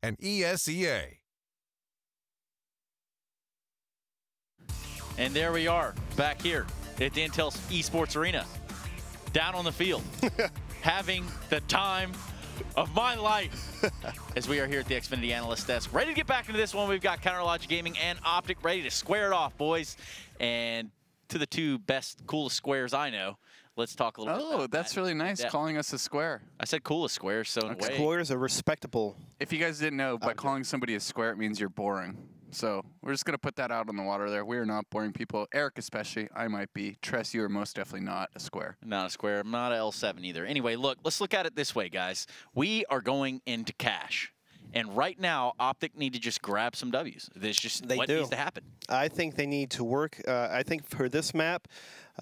and ESEA. And there we are, back here at the Intel Esports Arena, down on the field, having the time of my life as we are here at the Xfinity Analyst Desk. Ready to get back into this one. We've got CounterLogic Gaming and OpTic ready to square it off, boys. And to the two best, coolest squares I know, let's talk a little bit about Oh, that's really nice, calling us a square. I said coolest squares, so in a way. Squares are respectable. If you guys didn't know, by calling somebody a square, it means you're boring. So we're just going to put that out on the water there. We are not boring people. Eric especially. I might be. Tress, you are most definitely not a square. Not a square. I'm not a L7 either. Anyway, look, let's look at it this way, guys. We are going into cash. And right now, OpTic need to just grab some W's. That's just what needs to happen. I think they need to work. I think for this map,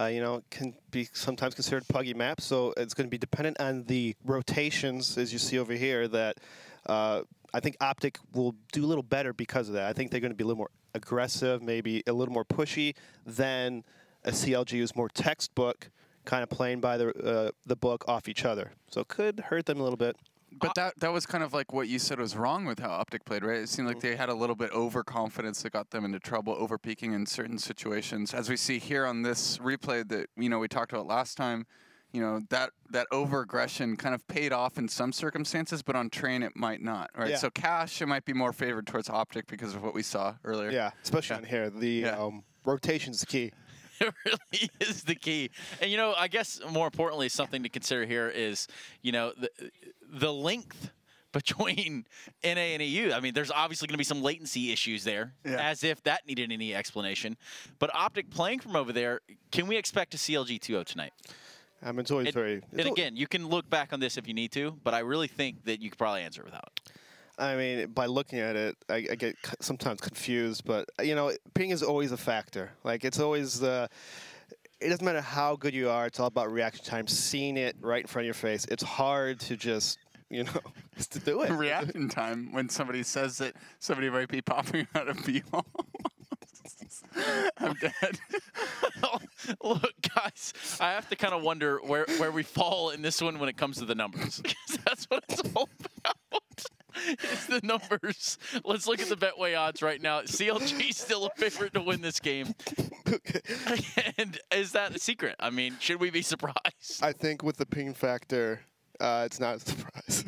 you know, can be sometimes considered puggy map. So it's going to be dependent on the rotations, as you see over here, that I think OpTic will do a little better because of that. I think they're going to be a little more aggressive, maybe a little more pushy than a CLG who's more textbook, kind of playing by the book off each other. So it could hurt them a little bit. But that was kind of like what you said was wrong with how OpTic played, right? It seemed like they had a little bit overconfidence that got them into trouble, over-peaking in certain situations. As we see here on this replay that, you know, we talked about last time, you know, that over-aggression kind of paid off in some circumstances, but on train it might not, right? Yeah. So cash, it might be more favored towards OpTic because of what we saw earlier. Yeah, especially on here. The rotation's the key. It really is the key. And, you know, I guess more importantly, something to consider here is, you know, the length between NA and EU. I mean, there's obviously going to be some latency issues there, as if that needed any explanation. But OpTic playing from over there, can we expect a CLG 2-0 tonight? It's always very... And again, you can look back on this if you need to, but I really think that you could probably answer it without it. I mean, by looking at it, I get sometimes confused, but, you know, ping is always a factor. Like, it's always the... It doesn't matter how good you are. It's all about reaction time, seeing it right in front of your face. It's hard to just, you know, just to do it. Reaction time when somebody says that somebody might be popping out of B-hole. I'm dead. Look, guys, I have to kind of wonder where we fall in this one when it comes to the numbers. Because that's what it's all about. It's the numbers. Let's look at the Betway odds right now. CLG still a favorite to win this game. And is that a secret? I mean, should we be surprised? I think with the ping factor, it's not a surprise.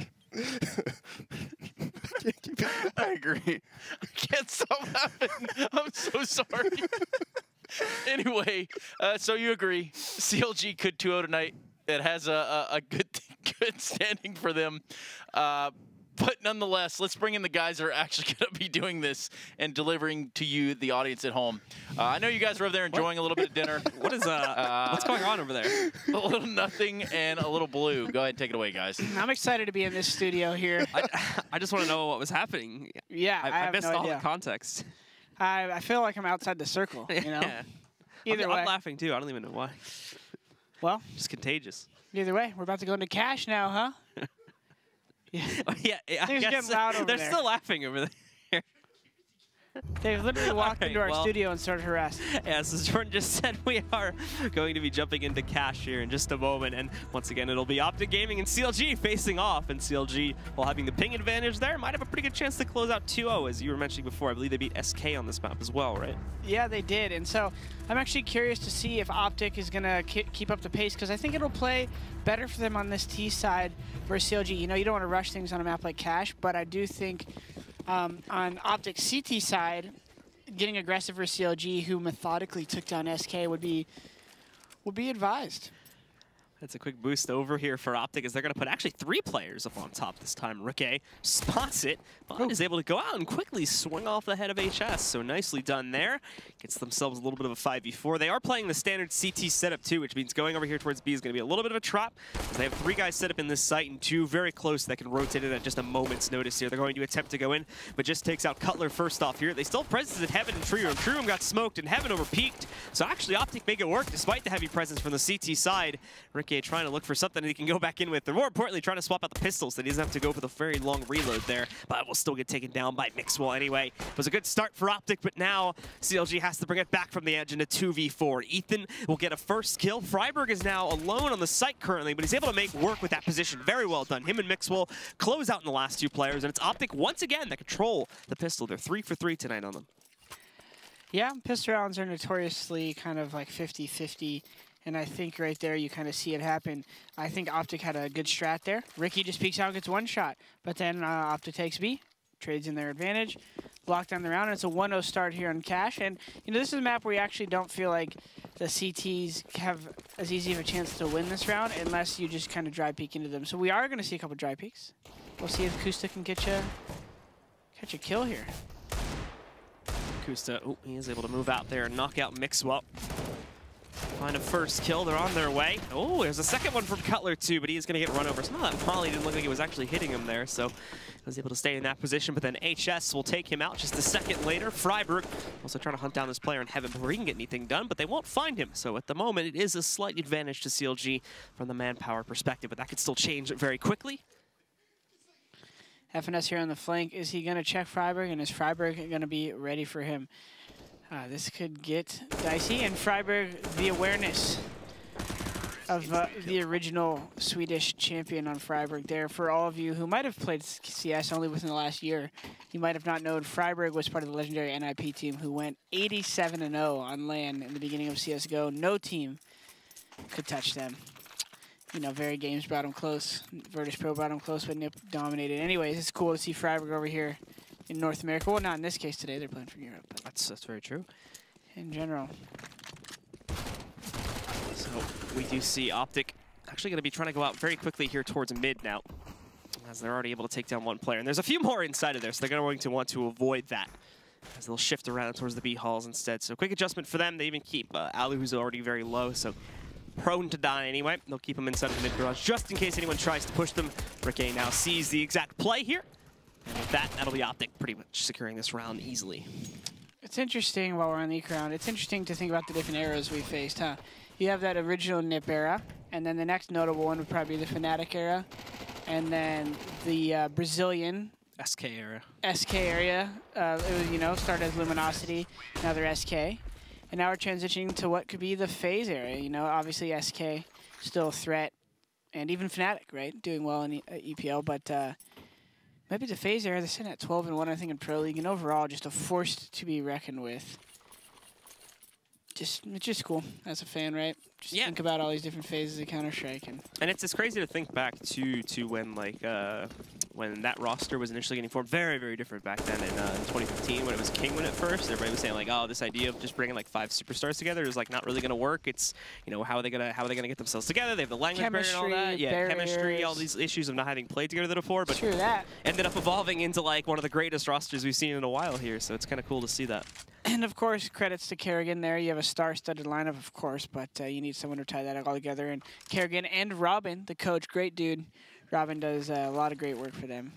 I agree. I can't stop laughing. I'm so sorry. Anyway, so you agree. CLG could 2-0 tonight. It has a good standing for them. But nonetheless, let's bring in the guys that are actually going to be doing this and delivering to you, the audience at home. I know you guys are over there enjoying a little bit of dinner. What is what's going on over there? A little nothing and a little blue. Go ahead and take it away, guys. I'm excited to be in this studio here. I just want to know what was happening. Yeah, I missed all the context. I feel like I'm outside the circle, you know? Either way. I'm laughing, too. I don't even know why. Well. Just contagious. Either way, we're about to go into cash now, huh? Yeah, I guess they're still laughing over there. They literally walked into our studio and started harassing. Yes, as Jordan just said, we are going to be jumping into cash here in just a moment. And once again, it'll be OpTic Gaming and CLG facing off. And CLG, while having the ping advantage there, might have a pretty good chance to close out 2-0, as you were mentioning before. I believe they beat SK on this map as well, right? Yeah, they did. And so I'm actually curious to see if OpTic is going to keep up the pace, because I think it'll play better for them on this T side versus CLG. You know, you don't want to rush things on a map like cash, but I do think on OpTic's CT side, getting aggressive for CLG, who methodically took down SK, would be advised. That's a quick boost over here for OpTic, as they're going to put actually 3 players up on top this time. Rookie spots it. Bond is able to go out and quickly swing off the head of HS. So nicely done there. Gets themselves a little bit of a 5v4. They are playing the standard CT setup too, which means going over here towards B is going to be a little bit of a trap, because they have 3 guys set up in this site and 2 very close that can rotate it at just a moment's notice here. They're going to attempt to go in, but just takes out Cutler first off here. They still have presence at Heaven and True Room. True Room got smoked and Heaven over peaked. So actually OpTic make it work despite the heavy presence from the CT side. Ricky trying to look for something that he can go back in with. And more importantly, trying to swap out the pistols, that he doesn't have to go for the very long reload there. But will still get taken down by Mixwell anyway. It was a good start for OpTic, but now CLG has to bring it back from the edge into 2v4. Ethan will get a first kill. Freiberg is now alone on the site currently, but he's able to make work with that position. Very well done. Him and Mixwell close out in the last 2 players, and it's OpTic once again that control the pistol. They're 3 for 3 tonight on them. Yeah, pistol rounds are notoriously kind of like 50-50. And I think right there you kind of see it happen. I think OpTic had a good strat there. Ricky just peeks out and gets 1 shot. But then OpTic takes B, trades in their advantage, lock down the round, and it's a 1-0 start here on Cash. And, you know, this is a map where you actually don't feel like the CTs have as easy of a chance to win this round unless you just kind of dry peek into them. So we are going to see a couple dry peeks. We'll see if Kusta can catch a kill here. Kusta, oh, he is able to move out there and knock out Mixwell. Find a first kill, they're on their way. Oh, there's a second one from Cutler too, but he's gonna get run over. Some of that volley didn't look like it was actually hitting him there, so he was able to stay in that position, but then HS will take him out just a second later. Freiberg also trying to hunt down this player in heaven before he can get anything done, but they won't find him. So at the moment, it is a slight advantage to CLG from the manpower perspective, but that could still change very quickly. FNS here on the flank. Is he going to check Freiberg, and is Freiberg going to be ready for him? This could get dicey, and Freiberg, the awareness of the original Swedish champion on Freiberg there. For all of you who might have played CS only within the last year, you might have not known Freiberg was part of the legendary NIP team who went 87-0 on LAN in the beginning of CSGO. No team could touch them. You know, Very Games brought him close. Virtus Pro brought him close, but Nip dominated. Anyways, it's cool to see Freiberg over here in North America. Well, not in this case today. They're playing for Europe. But That's very true. in general. So we do see OpTic actually going to be trying to go out very quickly here towards mid now, as they're already able to take down 1 player. And there's a few more inside of there, so they're going to want to avoid that, as they'll shift around towards the B halls instead. So quick adjustment for them. They even keep Alu, who's already very low, so prone to die anyway. They'll keep him inside of the mid garage just in case anyone tries to push them. Ricky now sees the exact play here. And with that, that'll be OpTic pretty much securing this round easily. It's interesting while we're on the Eek round. It's interesting to think about the different eras we faced, huh? You have that original NIP era, and then the next notable one would probably be the Fnatic era, and then the Brazilian SK era. SK area. It was, you know, started as Luminosity, now they're SK. And now we're transitioning to what could be the FaZe area. You know, obviously SK still a threat, and even Fnatic, right, doing well in EPL, but maybe the FaZe area, they're sitting at 12-1, I think, in Pro League, and overall just a force to be reckoned with. It's just cool as a fan, right? Just think about all these different phases of Counter-Strike. And it's crazy to think back to when, like, when that roster was initially getting formed. Very, very different back then in 2015 when it was Kingwin at first. Everybody was saying, like, oh, this idea of just bringing, like, 5 superstars together is, like, not really going to work. It's, you know, how are they gonna get themselves together? They have the language barrier and all that. Yeah, barriers. Chemistry, all these issues of not having played together before. But true that. Ended up evolving into, like, one of the greatest rosters we've seen in a while here. So it's kind of cool to see that. And, of course, credits to Kerrigan there. You have a star-studded lineup, of course, but you need someone to tie that all together. And Kerrigan and Robin, the coach, great dude. Robin does a lot of great work for them.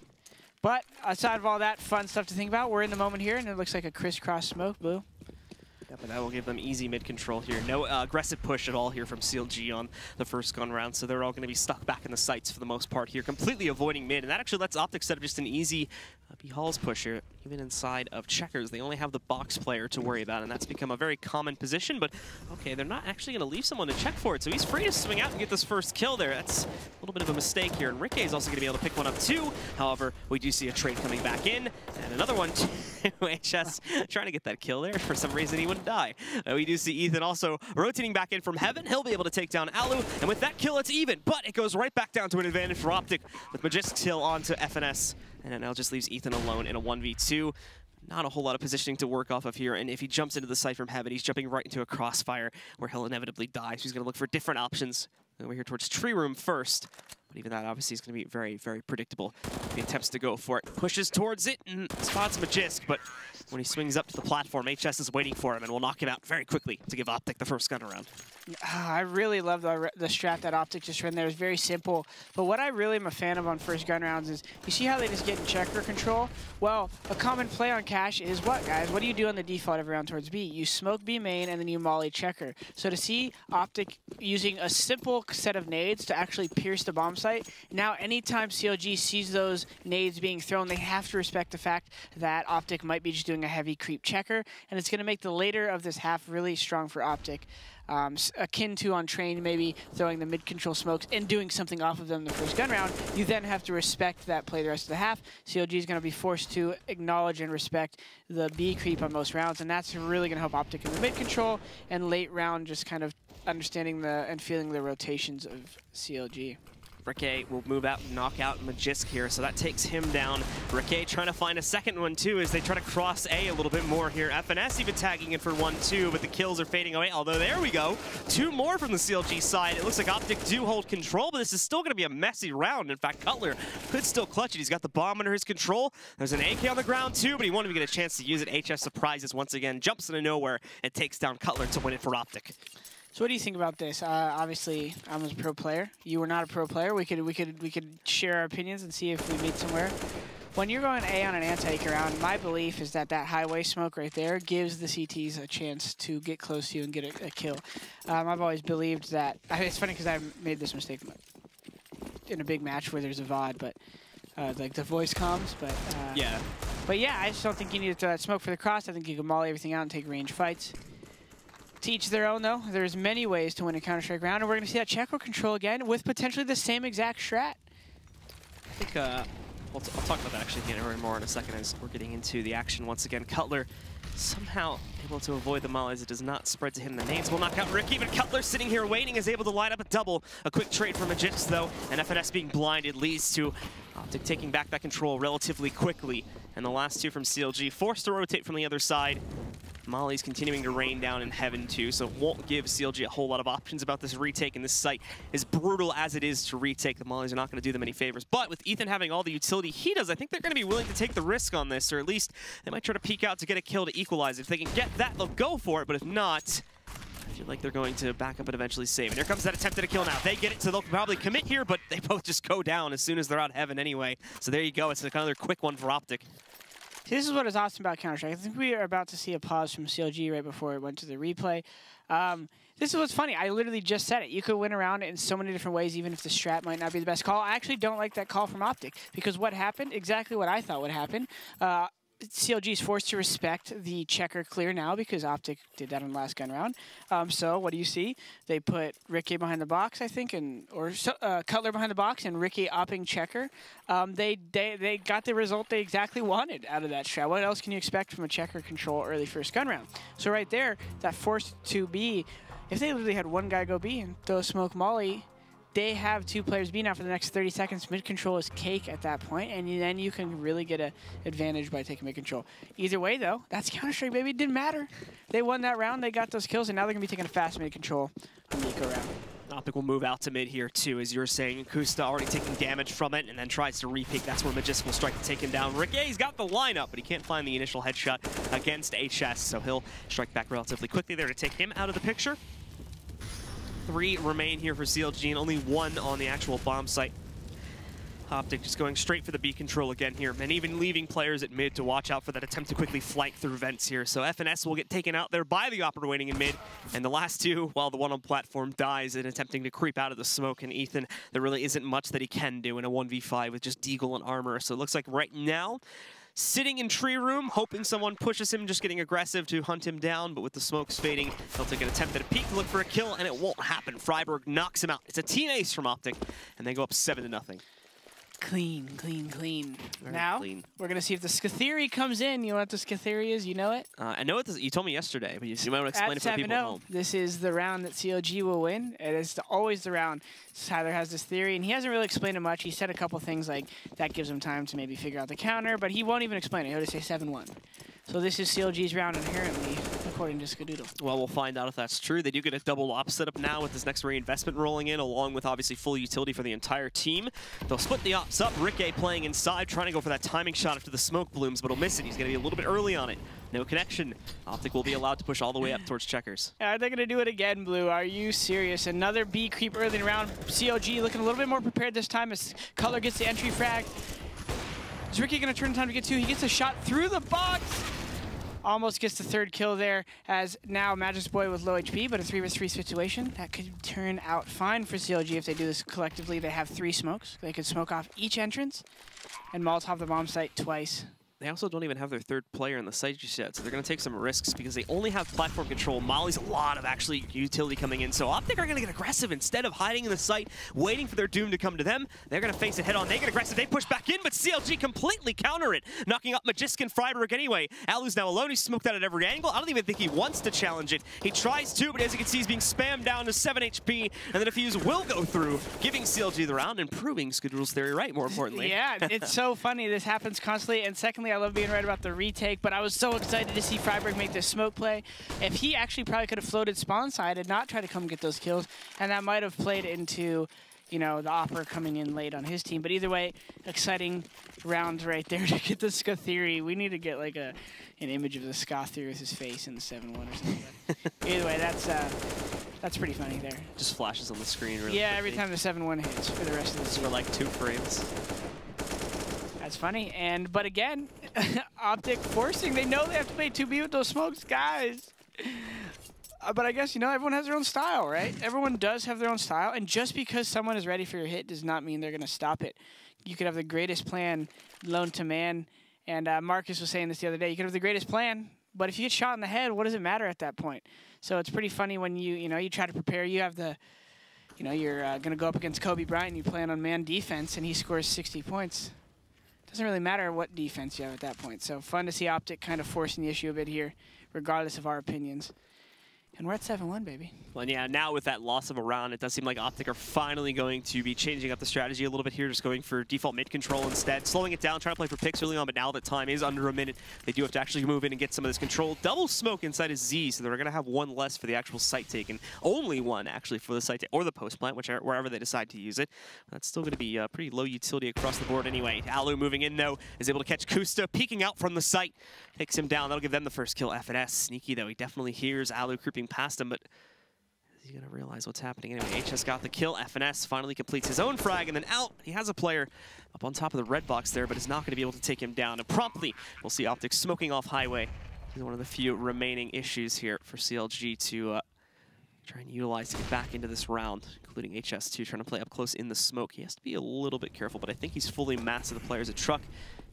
But aside of all that fun stuff to think about, we're in the moment here, and it looks like a crisscross smoke, Blue. Yeah, but that will give them easy mid control here. No aggressive push at all here from CLG on the first gun round, so they're all going to be stuck back in the sites for the most part here, completely avoiding mid, and that actually lets OpTic set up just an easy B-Halls push here. Even inside of Checkers, they only have the box player to worry about, and that's become a very common position, but okay, they're not actually going to leave someone to check for it, so he's free to swing out and get this first kill there. That's a little bit of a mistake here, and Ricky is also going to be able to pick one up too. However, we do see a trade coming back in, and another one to HS trying to get that kill there. For some reason, he wouldn't die. We do see Ethan also rotating back in from heaven. He'll be able to take down Alu, and with that kill, it's even, but it goes right back down to an advantage for OpTic with Majestic's Hill onto FNS, and it now just leaves Ethan alone in a 1v2. Not a whole lot of positioning to work off of here, and if he jumps into the site from heaven, he's jumping right into a crossfire where he'll inevitably die, so he's going to look for different options. We're here towards Tree Room first, but even that obviously is going to be very, very predictable. He attempts to go for it, pushes towards it, and spots Majisk, but when he swings up to the platform, HS is waiting for him and will knock him out very quickly to give OpTic the first gun around. I really love the strat that OpTic just ran there. It's very simple. But what I really am a fan of on first gun rounds is, you see how they just get in checker control? Well, a common play on Cash is what, guys? What do you do on the default every round towards B? You smoke B main, and then you molly checker. So to see OpTic using a simple set of nades to actually pierce the bomb site, now anytime CLG sees those nades being thrown, they have to respect the fact that OpTic might be just doing a heavy creep checker, and it's going to make the later of this half really strong for OpTic. Akin to on train, maybe throwing the mid-control smokes and doing something off of them in the first gun round. You then have to respect that play the rest of the half. CLG is going to be forced to acknowledge and respect the B creep on most rounds, and that's really going to help OpTic in the mid-control, and late round just kind of understanding and feeling the rotations of CLG. Ricky will move out and knock out Magisk here, so that takes him down. Ricky trying to find a second one, too, as they try to cross A a little bit more here. FNS even tagging in for 1-2, but the kills are fading away. Although, there we go. 2 more from the CLG side. It looks like OpTic do hold control, but this is still going to be a messy round. In fact, Cutler could still clutch it. He's got the bomb under his control. There's an AK on the ground, too, but he won't even get a chance to use it. HF surprises once again, jumps into nowhere, and takes down Cutler to win it for OpTic. So what do you think about this? Obviously, I'm a pro player. You were not a pro player. We could share our opinions and see if we meet somewhere. When you're going A on an anti-air round, my belief is that highway smoke right there gives the CTs a chance to get close to you and get a kill. I've always believed that. It's funny because I made this mistake in a big match where there's a VOD, but like the voice comms. But yeah. But yeah, I just don't think you need to throw that smoke for the cross. I think you can molly everything out and take range fights. To each their own, though. There's many ways to win a Counter-Strike round, and we're going to see that checker control again with potentially the same exact strat. I think I'll talk about that actually more in a second as we're getting into the action once again. Cutler somehow able to avoid the mollies. It does not spread to him. The nades will knock out Ricky, but Cutler sitting here waiting is able to line up a double. A quick trade from Magix, though, and FNS being blinded leads to OpTic taking back that control relatively quickly. And the last 2 from CLG forced to rotate from the other side. Molly's continuing to rain down in heaven, too, so it won't give CLG a whole lot of options about this retake, and this site, as brutal as it is to retake, the Mollies are not going to do them any favors. But with Ethan having all the utility he does, I think they're going to be willing to take the risk on this, or at least they might try to peek out to get a kill to equalize. If they can get that, they'll go for it, but if not, I feel like they're going to back up and eventually save. And here comes that attempt at a kill now. They get it, so they'll probably commit here, but they both just go down as soon as they're out of heaven anyway. So there you go. It's another quick one for OpTic. This is what is awesome about Counter-Strike. I think we are about to see a pause from CLG right before it went to the replay. This is what's funny. I literally just said it. You could win around in so many different ways, even if the strat might not be the best call. I actually don't like that call from OpTic, because what happened, exactly what I thought would happen, CLG is forced to respect the checker clear now because OpTic did that on the last gun round. So what do you see? They put Ricky behind the box, I think, or Cutler behind the box and Ricky opping checker. They got the result they exactly wanted out of that strat. What else can you expect from a checker control early first gun round? So right there, that forced to B, if they literally had one guy go B and throw a smoke molly, they have 2 players B now for the next 30 seconds. Mid-control is cake at that point, and then you can really get an advantage by taking mid-control. Either way, though, that's Counter-Strike, baby. It didn't matter. They won that round. They got those kills, and now they're going to be taking a fast mid-control on the eco round. OpTic will move out to mid here, too, as you're saying. Kusta already taking damage from it, and then tries to re-peek. That's where Magisk will strike to take him down. Rickey's got the lineup, but he can't find the initial headshot against HS, so he'll strike back relatively quickly there to take him out of the picture. 3 remain here for CLG, and only 1 on the actual bomb site. OpTic just going straight for the B control again here, and even leaving players at mid to watch out for that attempt to quickly flank through vents here. So FNS will get taken out there by the operator waiting in mid, and the last 2, while the one on platform dies in attempting to creep out of the smoke. And Ethan, there really isn't much that he can do in a 1v5 with just Deagle and armor. So it looks like right now, sitting in tree room, hoping someone pushes him, just getting aggressive to hunt him down, but with the smokes fading, he'll take an attempt at a peek to look for a kill, and it won't happen. Freiburg knocks him out. It's a team ace from OpTic, and they go up 7-0. Clean, clean, clean. Very now, clean. we're going to see if the Skatheri comes in. You know what the Skatheri is? You know it? I know it. You told me yesterday, but you might want to explain it for people at home. This is the round that CLG will win. It is always the round. Tyler has this theory, and he hasn't really explained it much. He said a couple things like that gives him time to maybe figure out the counter, but he won't even explain it. He'll just say 7-1. So this is CLG's round inherently, according to Skadoodle. Well, we'll find out if that's true. They do get a double op setup now with this next reinvestment rolling in, along with obviously full utility for the entire team. They'll split the ops up. Rick playing inside, trying to go for that timing shot after the smoke blooms, but he'll miss it. He's going to be a little bit early on it. No connection. OpTic will be allowed to push all the way up towards checkers. Are they going to do it again, Blue? Are you serious? Another B creep early in the round. CLG looking a little bit more prepared this time as Cutler gets the entry frag. Is Ricky going to turn time to get two? He gets a shot through the box. Almost gets the third kill there, as now Magic's Boy with low HP, but a 3v3 situation. That could turn out fine for CLG if they do this collectively. They have 3 smokes. They could smoke off each entrance and Molotov the bomb site twice. They also don't even have their third player in the site just yet, so they're going to take some risks because they only have platform control. Molly's a lot of actually utility coming in, so OpTic are going to get aggressive. Instead of hiding in the site, waiting for their doom to come to them, they're going to face it head on. They get aggressive, they push back in, but CLG completely counter it, knocking up Magisk and Freiburg anyway. Alu's now alone, he's smoked out at every angle. I don't even think he wants to challenge it. He tries to, but as you can see, he's being spammed down to 7 HP, and the defuse will go through, giving CLG the round and proving Skadoodle's theory right, more importantly. Yeah, it's so funny. This happens constantly, and secondly, I love being right about the retake, but I was so excited to see Freiburg make this smoke play. If he actually probably could have floated spawn side and not try to come get those kills, and that might have played into, you know, the Opera coming in late on his team. But either way, exciting round right there to get the Ska Theory. We need to get like an image of the Ska Theory with his face in the 7-1 or something. Either way, that's pretty funny there. Just flashes on the screen really Yeah, quickly. every time the 7-1 hits for the rest of the For season. like 2 frames. That's funny. But again, OpTic forcing. They know they have to play 2B with those smokes, guys. But I guess, you know, everyone has their own style, right? Everyone does have their own style. And just because someone is ready for your hit does not mean they're going to stop it. You could have the greatest plan, lone to man. And Marcus was saying this the other day. You could have the greatest plan, but if you get shot in the head, what does it matter at that point? So it's pretty funny when you try to prepare. You have the, you're going to go up against Kobe Bryant and you plan on man defense and he scores 60 points. Doesn't really matter what defense you have at that point. So fun to see OpTic kind of forcing the issue a bit here, regardless of our opinions. And we're at 7-1, baby. Well, yeah, now with that loss of a round, it does seem like OpTic are finally going to be changing up the strategy a little bit here, just going for default mid control instead, slowing it down, trying to play for picks early on, but now that time is under a minute, they do have to actually move in and get some of this control. Double smoke inside of Z, so they're going to have one less for the actual site take, and only one actually for the site take, or the post plant, wherever they decide to use it. That's still going to be pretty low utility across the board anyway. Alu moving in, though, is able to catch Kusta, peeking out from the site, takes him down. That'll give them the first kill. FNS, sneaky though, he definitely hears Alu creeping past him, but he's going to realize what's happening anyway. HS got the kill. FNS finally completes his own frag, and then out. He has a player up on top of the red box there, but is not going to be able to take him down. And promptly, we'll see OpTic smoking off highway. He's one of the few remaining issues here for CLG to try and utilize to get back into this round, including HS2 trying to play up close in the smoke. He has to be a little bit careful, but I think he's fully masked to the players at truck.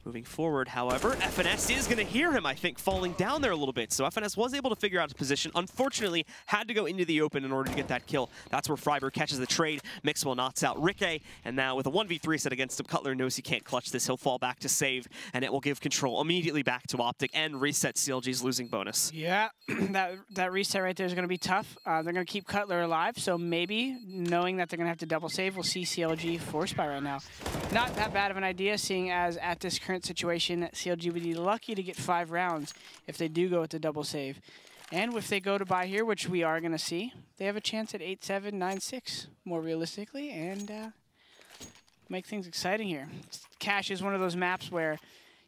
Moving forward, however, FNS is going to hear him, I think, falling down there a little bit. So FNS was able to figure out his position. Unfortunately, had to go into the open in order to get that kill. That's where Freiburg catches the trade. Mixwell knocks out Ricky, and now with a 1v3 set against him, Cutler knows he can't clutch this. He'll fall back to save, and it will give control immediately back to OpTic and reset CLG's losing bonus. Yeah, that reset right there is going to be tough. They're going to keep Cutler alive, so maybe, knowing that they're going to have to double save, we'll see CLG force by right now. Not that bad of an idea, seeing as at this current situation, CLG would be lucky to get 5 rounds if they do go with the double save. And if they go to buy here, which we are going to see, they have a chance at 8-7, 9-6, more realistically, and make things exciting here. Cache is one of those maps where,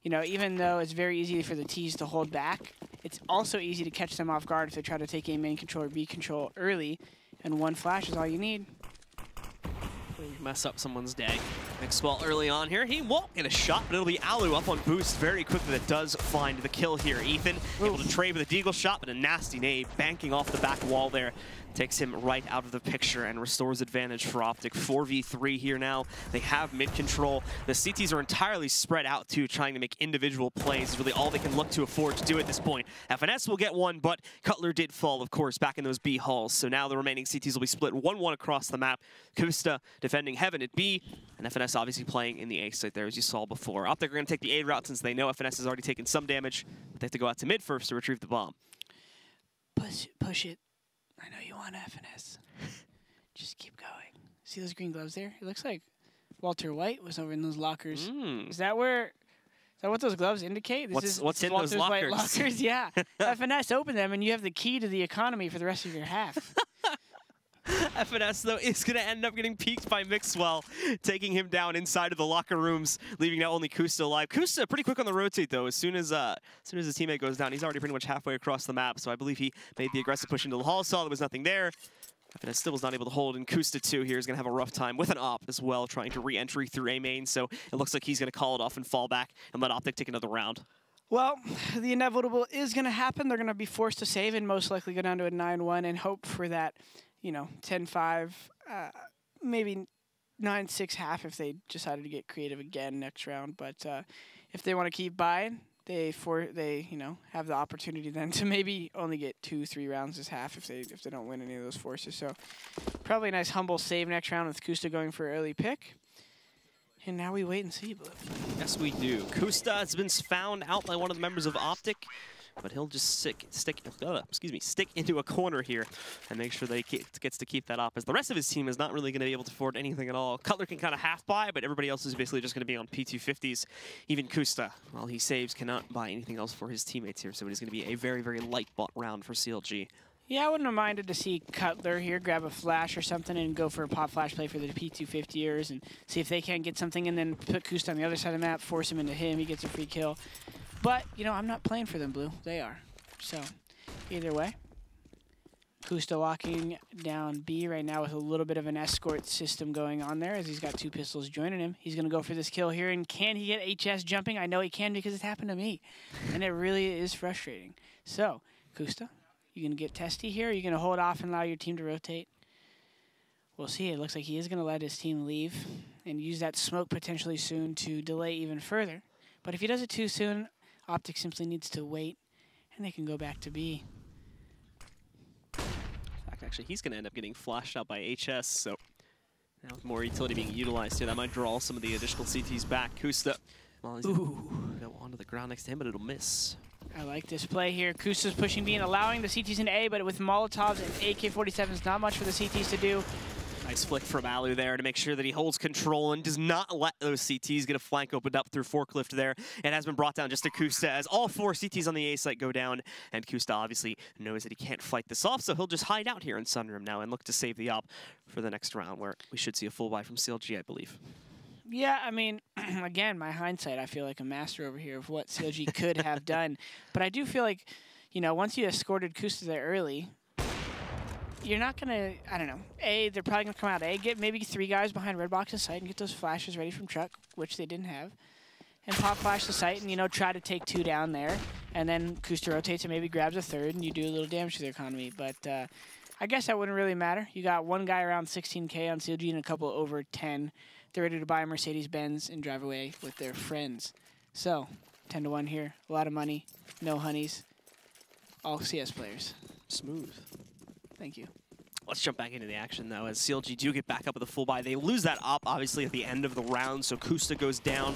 even though it's very easy for the T's to hold back, it's also easy to catch them off guard if they try to take A main control or B control early, and one flash is all you need. Mess up someone's day. Mixwell early on here. He won't get a shot, but it'll be Alu up on boost very quickly that does find the kill here. Ethan able to trade with a deagle shot, but a nasty nade banking off the back wall there. Takes him right out of the picture and restores advantage for OpTic. 4v3 here now. They have mid control. The CTs are entirely spread out too, trying to make individual plays. Is really all they can look to afford to do at this point. FNS will get one, but Cutler did fall, of course, back in those B halls. So now the remaining CTs will be split 1-1 across the map. Kusta defending Heaven at B, and FNS obviously playing in the A site there, as you saw before. OpTic are going to take the A route since they know FNS has already taken some damage, but they have to go out to mid first to retrieve the bomb. Push it. I know you want FNS. Just keep going. See those green gloves there? It looks like Walter White was over in those lockers. Is that where that what those gloves indicate? This What's in Walter's those white lockers? lockers? Yeah. FNS, open them, and you have the key to the economy for the rest of your half. FNS, though, is going to end up getting peeked by Mixwell, taking him down inside of the locker rooms, leaving now only Kusta alive. Kusta pretty quick on the rotate, though. As soon as his teammate goes down, he's already pretty much halfway across the map. So I believe he made the aggressive push into the hall, saw there was nothing there. FNS still was not able to hold, and Kusta, too, here is going to have a rough time with an op as well, trying to re-entry through A main. So it looks like he's going to call it off and fall back and let OpTic take another round. Well, the inevitable is going to happen. They're going to be forced to save and most likely go down to a 9-1 and hope for that, you know, 10-5, maybe 9-6 half if they decided to get creative again next round. But if they want to keep buying, they you know, have the opportunity then to maybe only get 2-3 rounds this half if they don't win any of those forces. So probably a nice humble save next round with Kusta going for an early pick. And now we wait and see, Blue. Yes, we do. Kusta has been found out by one of the members of OpTic, but he'll just stick into a corner here and make sure that he gets to keep that up, as the rest of his team is not really going to be able to afford anything at all. Cutler can kind of half buy, but everybody else is basically just going to be on P250s. Even Kusta, while he saves, cannot buy anything else for his teammates here, so it is going to be a very, very light bot round for CLG. Yeah, I wouldn't have minded to see Cutler here grab a flash or something and go for a pop flash play for the P250ers and see if they can't get something, and then put Kusta on the other side of the map, force him into him, he gets a free kill. But, you know, I'm not playing for them, Blue. They are. So, either way. Kusta walking down B right now with a little bit of an escort system going on there as he's got 2 pistols joining him. He's going to go for this kill here, and can he get HS jumping? I know he can because it's happened to me, and it really is frustrating. So, Kusta, you going to get testy here? Or are you going to hold off and allow your team to rotate? We'll see. It looks like he is going to let his team leave and use that smoke potentially soon to delay even further. But if he does it too soon, OpTic simply needs to wait, and they can go back to B. In fact, actually, he's going to end up getting flashed out by HS, so now with more utility being utilized here, that might draw some of the additional CTs back. Kusta, well, he's going to go onto the ground next to him, but it'll miss. I like this play here. Kusta's pushing B and allowing the CTs into A, but with Molotovs and AK-47s, not much for the CTs to do. Nice flick from Alu there to make sure that he holds control and does not let those CTs get a flank opened up through forklift there. It has been brought down just to Kusta as all 4 CTs on the A site go down, and Kusta obviously knows that he can't fight this off, so he'll just hide out here in Sunroom now and look to save the op for the next round, where we should see a full buy from CLG, I believe. Yeah, I mean, again, my hindsight, I feel like a master over here of what CLG could have done. But I do feel like, you know, once you escorted Kusta there early, you're not going to, I don't know, they're probably going to come out A, get maybe 3 guys behind red box's site and get those flashes ready from truck, which they didn't have, and pop flash the site and, you know, try to take 2 down there. And then Kusta rotates and maybe grabs a 3rd, and you do a little damage to their economy. But I guess that wouldn't really matter. You got 1 guy around 16K on CLG and a couple over 10. They're ready to buy a Mercedes-Benz and drive away with their friends. So, 10-1 here. A lot of money. No honeys. All CS players. Smooth. Thank you. Let's jump back into the action, though, as CLG do get back up with a full buy. They lose that op, obviously, at the end of the round, so Kusta goes down.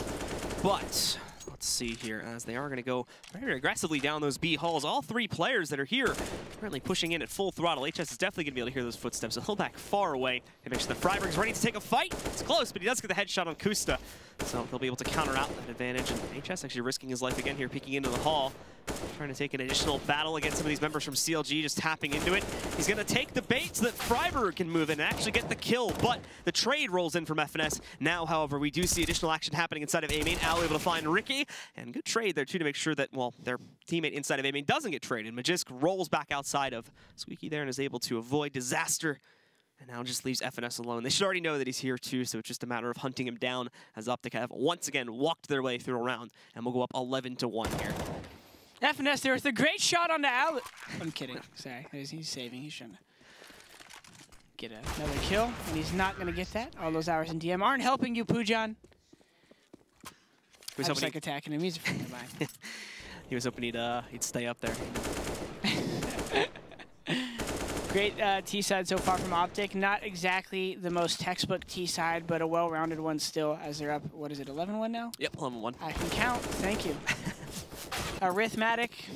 But let's see here, as they are going to go very aggressively down those B halls. All 3 players that are here currently pushing in at full throttle. HS is definitely going to be able to hear those footsteps, so he'll back far away and make sure that Freiberg's ready to take a fight. It's close, but he does get the headshot on Kusta, so they'll be able to counter out that advantage. And HS actually risking his life again here, peeking into the hall. Trying to take an additional battle against some of these members from CLG, just tapping into it. He's going to take the bait so that Freiberg can move in and actually get the kill, but the trade rolls in from FNS. Now, however, we do see additional action happening inside of A-Main. Alu able to find Ricky, and good trade there, too, to make sure that, well, their teammate inside of A-Main doesn't get traded. Magisk rolls back outside of Squeaky there and is able to avoid disaster, and now just leaves FNS alone. They should already know that he's here, too, so it's just a matter of hunting him down, as OpTic have once again walked their way through a round, and we'll go up 11-1 here. FNS there with a great shot on the Alu. I'm kidding. Sorry. He's saving. He's trying to get another kill, and he's not going to get that. All those hours in DM aren't helping you, Pujan. I just like attacking him. He's a friend of mine. He was hoping he'd stay up there. Great T-side so far from OpTic. Not exactly the most textbook T-side, but a well-rounded one still, as they're up, what is it, 11-1 now? Yep, 11-1. I can count. Thank you. Arithmetic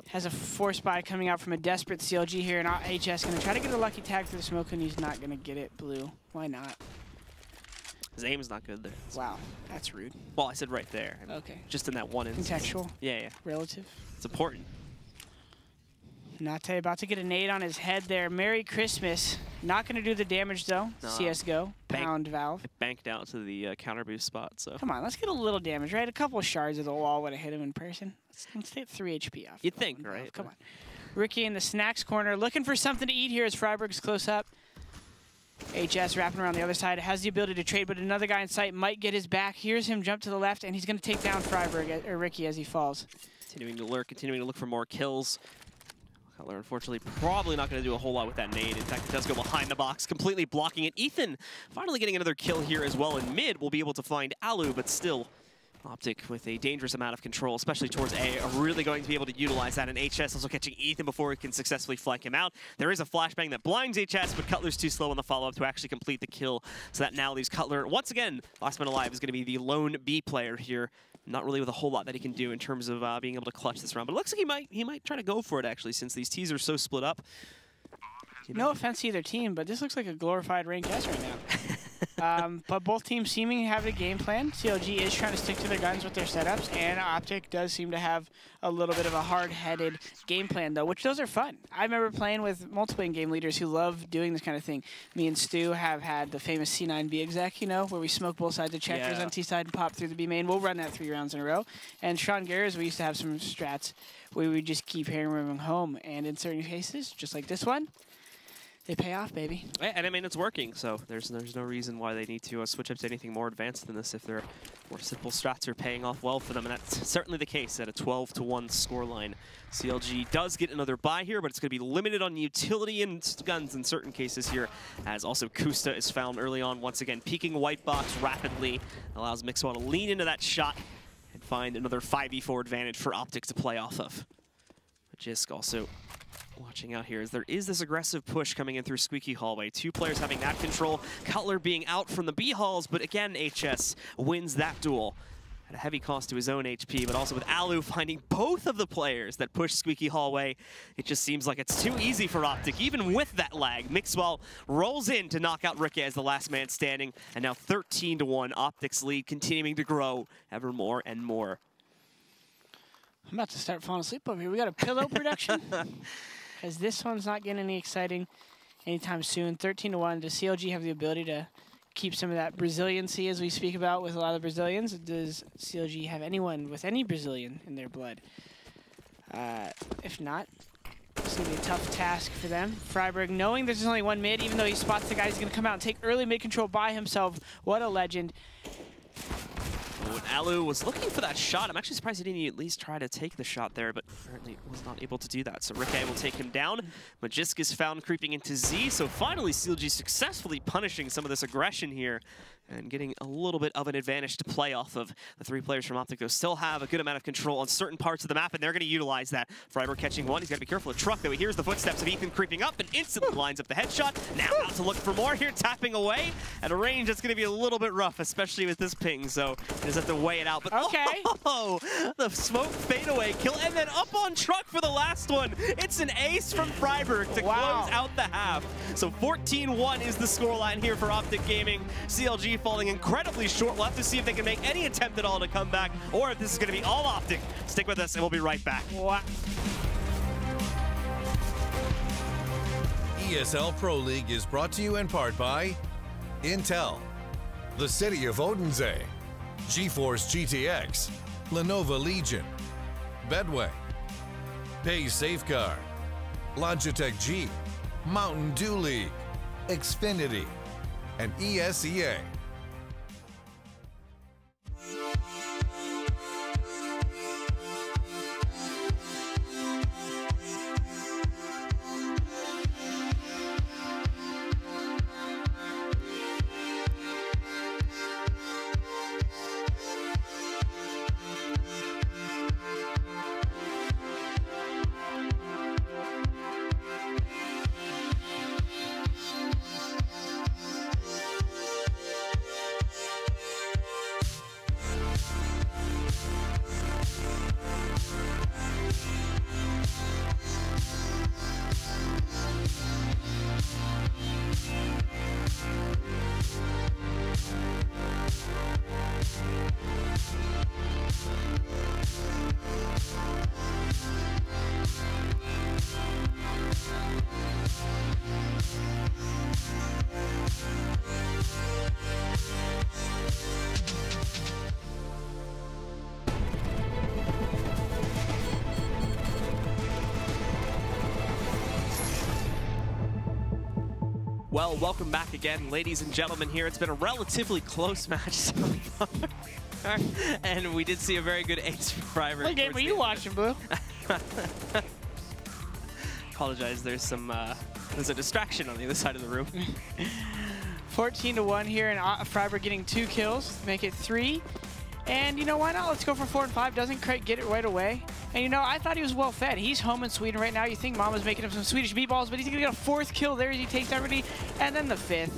has a force buy coming out from a desperate CLG here, and HS going to try to get a lucky tag through the smoke, and he's not going to get it. Blue. Why not? His aim's not good there. Wow, that's rude. Well, I said right there. I mean, Okay. Just in that one instance. Contextual. Yeah. Relative. It's important. Nate about to get a nade on his head there. Merry Christmas. Not going to do the damage, though. No. CSGO. Pound Valve. It banked out to the counter boost spot, so. Come on, let's get a little damage, right? A couple of shards of the wall would have hit him in person. Let's take 3 HP off. You'd think, right? Come on. Ricky in the snacks corner, looking for something to eat here as Freiburg's close up. HS wrapping around the other side, has the ability to trade, but another guy in sight might get his back. Here's him jump to the left, and he's going to take down Freiburg, or Ricky, as he falls. Continuing to lurk, continuing to look for more kills. Cutler, unfortunately, probably not going to do a whole lot with that nade. In fact, it does go behind the box, completely blocking it. Ethan finally getting another kill here as well in mid. Will be able to find Alu, but still, OpTic with a dangerous amount of control, especially towards A, are really going to be able to utilize that. And HS also catching Ethan before he can successfully flank him out. There is a flashbang that blinds HS, but Cutler's too slow on the follow-up to actually complete the kill. So that now leaves Cutler, once again, last man alive is going to be the lone B player here. Not really with a whole lot that he can do in terms of being able to clutch this round. But it looks like he might try to go for it, actually, since these teams are so split up. No offense to either team, but this looks like a glorified ranked S right now. But both teams seeming to have a game plan. CLG is trying to stick to their guns with their setups, and OpTic does seem to have a little bit of a hard-headed game plan, though, which those are fun. I remember playing with multiple game leaders who love doing this kind of thing. Me and Stu have had the famous C9B exec, you know, where we smoke both sides of checkers on T side and pop through the B main. We'll run that 3 rounds in a row. And Sean Garrers, we used to have some strats where we just keep hammering home, and in certain cases, just like this one, they pay off, baby. And I mean, it's working, so there's no reason why they need to switch up to anything more advanced than this if their more simple strats are paying off well for them, and that's certainly the case at a 12-1 scoreline. CLG does get another buy here, but it's going to be limited on utility and guns in certain cases here, as also Kusta is found early on, once again, peeking white box rapidly, allows Mixwell to lean into that shot and find another 5v4 advantage for OpTic to play off of. Jisk also watching out here as there is this aggressive push coming in through Squeaky Hallway. 2 players having that control. Cutler being out from the B halls, but again, HS wins that duel at a heavy cost to his own HP, but also with Alu finding both of the players that push Squeaky Hallway. It just seems like it's too easy for OpTic, even with that lag. Mixwell rolls in to knock out Ricky as the last man standing, and now 13-1, OpTic's lead continuing to grow ever more and more. I'm about to start falling asleep over here. We got a pillow production. Because this one's not getting any exciting anytime soon. 13-1. Does CLG have the ability to keep some of that Braziliancy as we speak about with a lot of Brazilians? Does CLG have anyone with any Brazilian in their blood? If not, it's going to be a tough task for them. Freiburg, knowing there's only one mid, even though he spots the guy, he's going to come out and take early mid control by himself. What a legend. When Alu was looking for that shot, I'm actually surprised he didn't at least try to take the shot there, but apparently was not able to do that. So Ricky will take him down. Magisk is found creeping into Z, so finally CLG successfully punishing some of this aggression here and getting a little bit of an advantage to play off of. The 3 players from OpTic, though, still have a good amount of control on certain parts of the map, and they're going to utilize that. Freiburg catching one. He's got to be careful of Truck, though. He hears the footsteps of Ethan creeping up and instantly lines up the headshot. Now out to look for more here, tapping away at a range that's going to be a little bit rough, especially with this ping, so he just have to weigh it out. But okay. Oh, the smoke fadeaway kill, and then up on Truck for the last one. It's an ace from Freiburg to close out the half. So 14-1 is the scoreline here for OpTic Gaming. CLG falling incredibly short. We'll have to see if they can make any attempt at all to come back, or if this is going to be all OpTic. Stick with us, and we'll be right back. Wow. ESL Pro League is brought to you in part by Intel, the City of Odense, GeForce GTX, Lenovo Legion, Bedway, Pay Safeguard, Logitech G, Mountain Dew League, Xfinity, and ESEA. Well, welcome back again, ladies and gentlemen here. It's been a relatively close match so far. And we did see a very good ace from Freiburg. What game were you watching, Blue? Apologize, there's a distraction on the other side of the room. 14-1 here, and Freiburg getting 2 kills, make it 3. And you know, why not? Let's go for 4 and 5. Doesn't Craig get it right away? And you know, I thought he was well fed. He's home in Sweden right now. You think Mama's making him some Swedish meatballs, but he's gonna get a 4th kill there as he takes everybody, and then the 5th.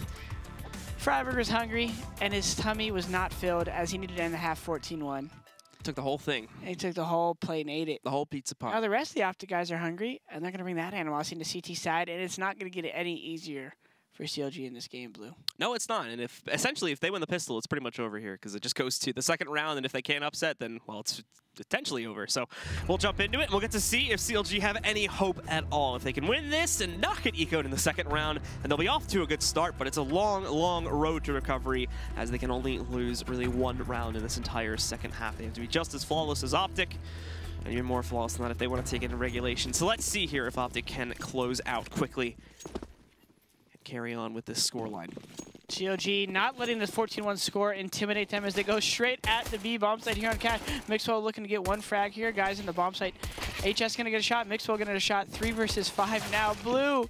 Freiburg was hungry, and his tummy was not filled as he needed to end the half 14-1. Took the whole thing. He took the whole plate and ate it. The whole pizza pot. Now the rest of the OpTic guys are hungry, and they're gonna bring that animosity into CT side, and it's not gonna get it any easier for CLG in this game, Blue. No, it's not. And if essentially if they win the pistol, it's pretty much over here because it just goes to the second round. And if they can't upset, then well, it's potentially over. So we'll jump into it. And we'll get to see if CLG have any hope at all. If they can win this and not get ecoed in the second round, and they'll be off to a good start. But it's a long, long road to recovery as they can only lose really 1 round in this entire second half. They have to be just as flawless as OpTic, and even more flawless than that if they want to take it in regulation. So let's see here if OpTic can close out quickly. Carry on with this scoreline. CLG not letting this 14-1 score intimidate them as they go straight at the B bomb site here on Cash. Mixwell looking to get 1 frag here. Guys in the bomb site. HS gonna get a shot. Mixwell gonna get a shot. 3 versus 5 now. Blue,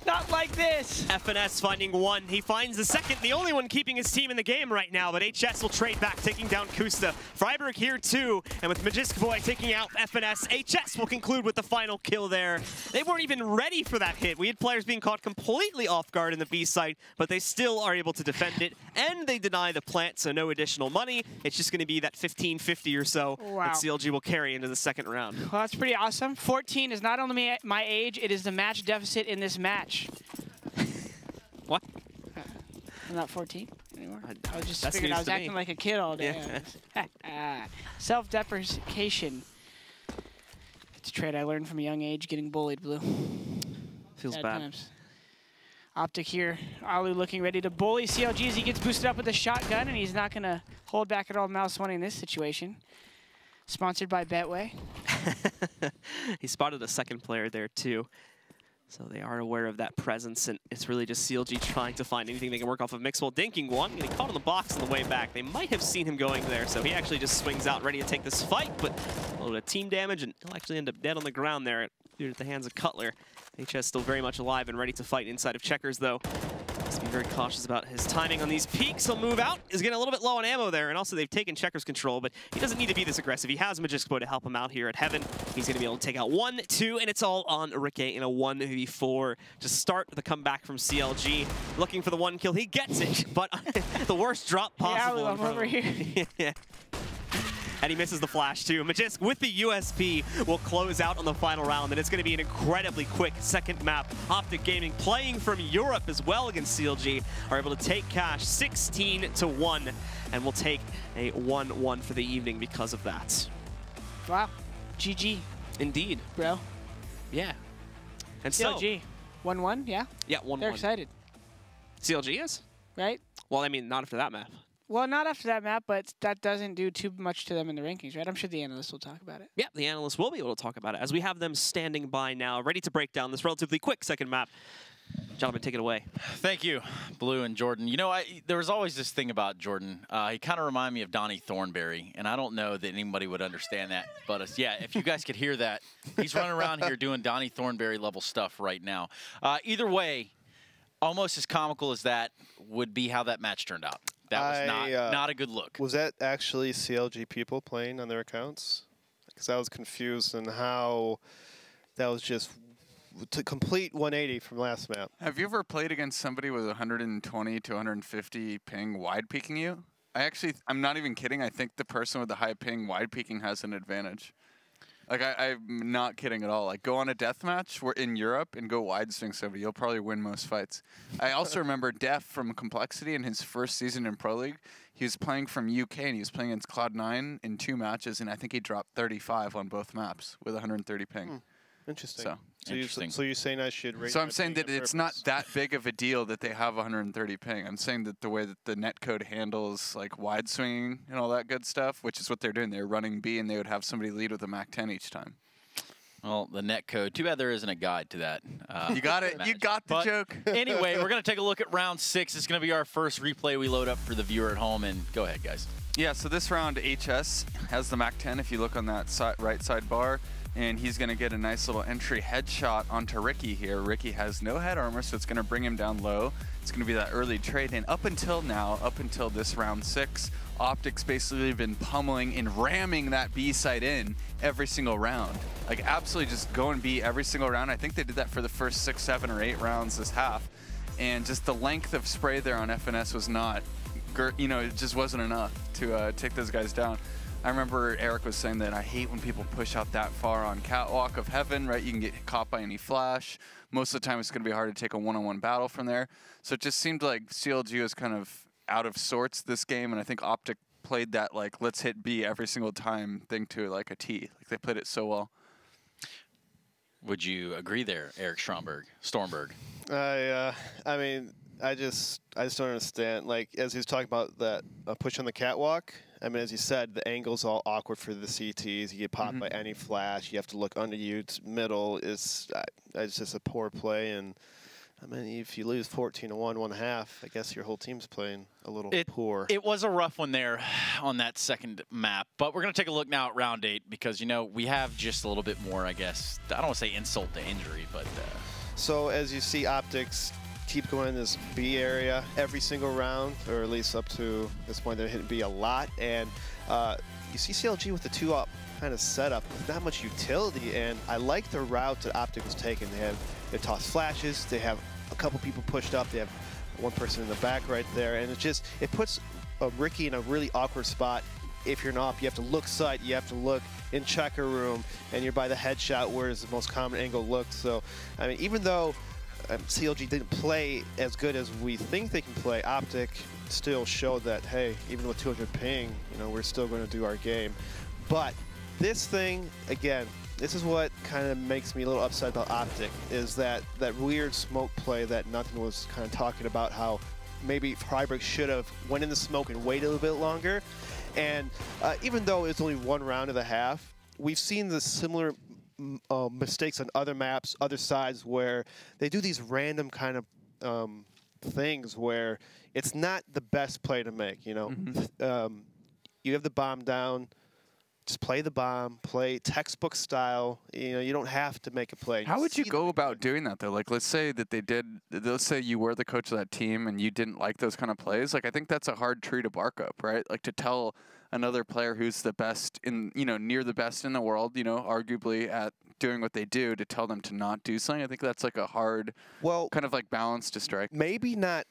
not like this. FNS finding 1. He finds the second, the only one keeping his team in the game right now, but HS will trade back, taking down Kusta. Freiburg here too, and with Magisk Boy taking out FNS, HS will conclude with the final kill there. They weren't even ready for that hit. We had players being caught completely off guard in the B site, but they still are able to defend it, and they deny the plant, so no additional money. It's just going to be that 15-50 or so that CLG will carry into the second round. Well, that's pretty awesome. 14 is not only my age, it is the match deficit in this match. What? I'm not 14 anymore. I was just That's figuring I news was to acting me. like a kid all day. Yeah. Self-deprecation. It's a trait I learned from a young age, getting bullied, Blue. Feels Bad bad. times. OpTic here. Alu looking ready to bully CLG as he gets boosted up with a shotgun, and he's not going to hold back at all mouse one in this situation. Sponsored by Betway. He spotted a second player there too. So they are aware of that presence, and it's really just CLG trying to find anything they can work off of. Mixwell dinking 1, getting caught on the box on the way back. They might have seen him going there, so he actually just swings out ready to take this fight, but a little bit of team damage, and he'll actually end up dead on the ground there at the hands of Cutler. HS still very much alive and ready to fight inside of Checkers, though. Must be very cautious about his timing on these peaks. He'll move out. Is getting a little bit low on ammo there, and also they've taken Checkers control, but he doesn't need to be this aggressive. He has Magisk Boy to help him out here at Heaven. He's going to be able to take out 1, 2, and it's all on Rikke in a 1v4 to start the comeback from CLG. Looking for the 1 kill. He gets it, but the worst drop possible. Yeah, I'm over here. Yeah. And he misses the flash too. Magisk with the USP will close out on the final round, and it's going to be an incredibly quick second map. OpTic Gaming, playing from Europe as well against CLG, are able to take cash 16-1, and will take a 1-1 for the evening because of that. Wow. GG, Indeed. bro. Yeah. And CLG. 1-1, yeah? Yeah, 1-1. They're excited, CLG is? right? Well, I mean, not after that map. Well, not after that map, but that doesn't do too much to them in the rankings, right? I'm sure the analysts will talk about it. Yeah, the analysts will be able to talk about it as we have them standing by now, ready to break down this relatively quick second map. Gentlemen, take it away. Thank you, Blue and Jordan. You know, there was always this thing about Jordan. He kind of reminded me of Donnie Thornberry, and I don't know that anybody would understand that. But yeah, if you guys could hear that, he's running around here doing Donnie Thornberry level stuff right now. Either way, almost as comical as that would be how that match turned out. That was not a good look. Was that actually CLG people playing on their accounts? Because I was confused on how that was just to complete 180 from last map. Have you ever played against somebody with 120 to 150 ping wide peeking you? I'm not even kidding. I think the person with the high ping wide peeking has an advantage. Like, I'm not kidding at all. Like, go on a deathmatch in Europe and go wide swing somebody. You'll probably win most fights. I also remember Def from Complexity in his first season in Pro League. He was playing from UK, and he was playing against Cloud9 in 2 matches, and I think he dropped 35 on both maps with 130 ping. Interesting. So, So you're saying I should rate So I'm my saying ping that on it's not purpose? that big of a deal that they have 130 ping. I'm saying that the way that the netcode handles like wide swinging and all that good stuff, which is what they're doing. They're running B, and they would have somebody lead with a Mac 10 each time. Well, the net code. Too bad there isn't a guide to that. You got it. You got the joke. Anyway, we're going to take a look at round 6. It's going to be our first replay we load up for the viewer at home. And go ahead, guys. Yeah, so this round, HS has the MAC-10 if you look on that right side bar. And he's going to get a nice little entry headshot onto Ricky here. Ricky has no head armor, so it's going to bring him down low. It's going to be that early trade. And up until now, up until this round 6, OpTic's basically been pummeling and ramming that B site in every single round. Like absolutely just going B every single round. I think they did that for the first 6, 7, or 8 rounds this half. And just the length of spray there on FNS was not, you know, it just wasn't enough to take those guys down. I remember Eric was saying that I hate when people push out that far on Catwalk of Heaven, right? You can get caught by any flash. Most of the time it's going to be hard to take a one-on-one battle from there. So it just seemed like CLG was kind of out of sorts this game, and I think OpTic played that like let's hit B every single time thing to like a T. Like they played it so well. Would you agree there, Eric Stormberg? I mean, I just don't understand. Like as he was talking about that push on the catwalk. I mean, as you said, the angle's all awkward for the CTs. You get popped by any flash. You have to look under you. It's middle. It's just a poor play. And I mean, if you lose 14-1, 1/2, I guess your whole team's playing a little poor. It was a rough one there on that second map. But we're going to take a look now at round 8 because, you know, we have just a little bit more, I guess. I don't want to say insult to injury, but... So as you see, OpTics keep going in this B area every single round, or at least up to this point they're hitting B a lot. And you see CLG with the 2-up kind of setup, not much utility. And I like the route that OpTic was taking. They toss flashes, they have a couple people pushed up, they have one person in the back right there, and it puts Ricky in a really awkward spot. If you're an op, you have to look sight, you have to look in checker room, and you're by the headshot, where is the most common angle looked. So, I mean, even though CLG didn't play as good as we think they can play, OpTic still showed that, hey, even with 200 ping, you know, we're still going to do our game. But this thing, again, this is what kind of makes me a little upset about OpTic, is that weird smoke play that Nothing was kind of talking about, how maybe Freiburg should have went in the smoke and waited a little bit longer. And even though it's only 1 round and a half, we've seen the similar mistakes on other maps, other sides, where they do these random kind of things where it's not the best play to make, you know. You have the bomb down, just play the bomb, play textbook style. You know, you don't have to make a play. How would you go about doing that, though? Like, let's say that let's say you were the coach of that team and you didn't like those kind of plays. Like, I think that's a hard tree to bark up, right? Like, to tell another player who's the best in, you know, near the best in the world, you know, arguably at doing what they do, to tell them to not do something. I think that's like a hard, kind of like balance to strike. Maybe not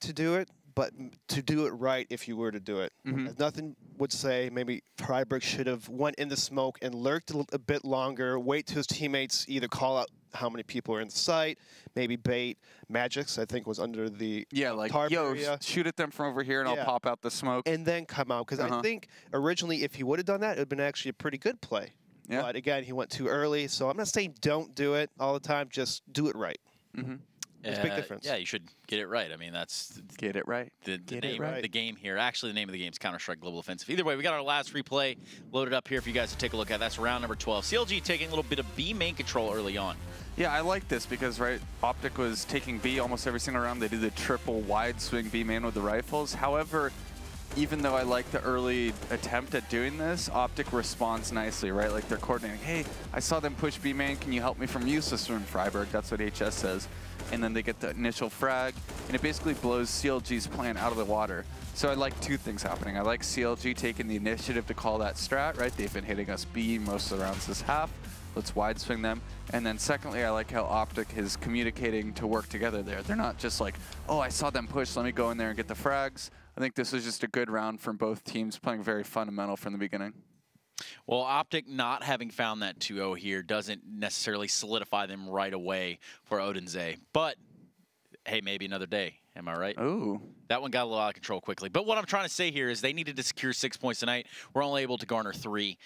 to do it, but to do it right if you were to do it. Nothing would say maybe Freiburg should have went in the smoke and lurked a bit longer, wait till his teammates either call out how many people are in the site, maybe bait. Magix, I think, was under the tarp area. Shoot at them from over here and I'll pop out the smoke. And then come out, because I think originally if he would have done that, it would have been actually a pretty good play. But again, he went too early, so I'm not saying don't do it all the time, just do it right. There's a big difference. Yeah, you should get it right. I mean, that's get it right. The game here. Actually, the name of the game is Counter-Strike Global Offensive. Either way, we got our last replay loaded up here for you guys to take a look at. That's round number 12. CLG taking a little bit of B main control early on. Yeah, I like this because, right, OpTic was taking B almost every single round. They did the triple wide swing B main with the rifles. However, even though I like the early attempt at doing this, OpTic responds nicely, right? Like they're coordinating, hey, I saw them push B main, can you help me from useless from Freiburg? That's what HS says. And then they get the initial frag, and it basically blows CLG's plan out of the water. So I like 2 things happening. I like CLG taking the initiative to call that strat, right? They've been hitting us B most of the rounds this half. Let's wide swing them. And then secondly, I like how OpTic is communicating to work together there. They're not just like, oh, I saw them push, let me go in there and get the frags. I think this was just a good round from both teams, playing very fundamental from the beginning. Well, OpTic not having found that 2-0 here doesn't necessarily solidify them right away for Odense. But, hey, maybe another day. Am I right? Ooh. That one got a little out of control quickly. But what I'm trying to say here is they needed to secure 6 points tonight. We're only able to garner 3.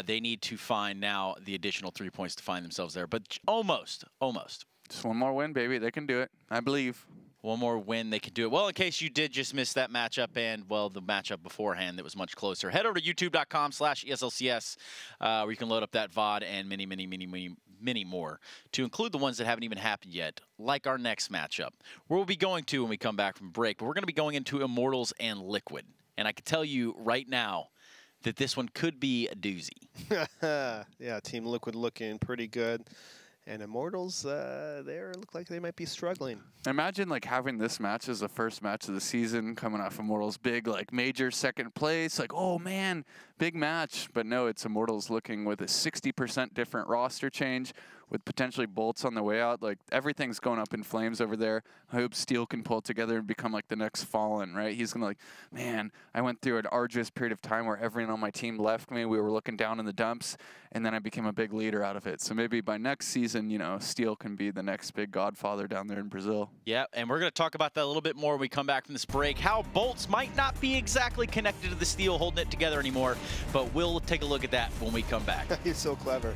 They need to find now the additional 3 points to find themselves there. But almost. Just one more win, baby. They can do it. I believe. One more win, they could do it. Well, in case you did just miss that matchup and, well, the matchup beforehand that was much closer, head over to youtube.com/ESLCS where you can load up that VOD and many more to include the ones that haven't even happened yet, like our next matchup, where we'll be going to when we come back from break. But we're going to be going into Immortals and Liquid. And I can tell you right now that this one could be a doozy. Yeah, Team Liquid looking pretty good. And Immortals, they look like they might be struggling. Imagine like having this match as the first match of the season, coming off Immortals' big like major second place. Like, oh man, big match. But no, it's Immortals looking with a 60% different roster change, with potentially bolts on the way out. Like everything's going up in flames over there. I hope Steel can pull it together and become like the next Fallen, right? He's gonna like, man, I went through an arduous period of time where everyone on my team left me. We were looking down in the dumps, and then I became a big leader out of it. So maybe by next season, you know, Steel can be the next big godfather down there in Brazil. Yeah, and we're going to talk about that a little bit more when we come back from this break. How bolts might not be exactly connected to the Steel holding it together anymore, but we'll take a look at that when we come back. He's so clever.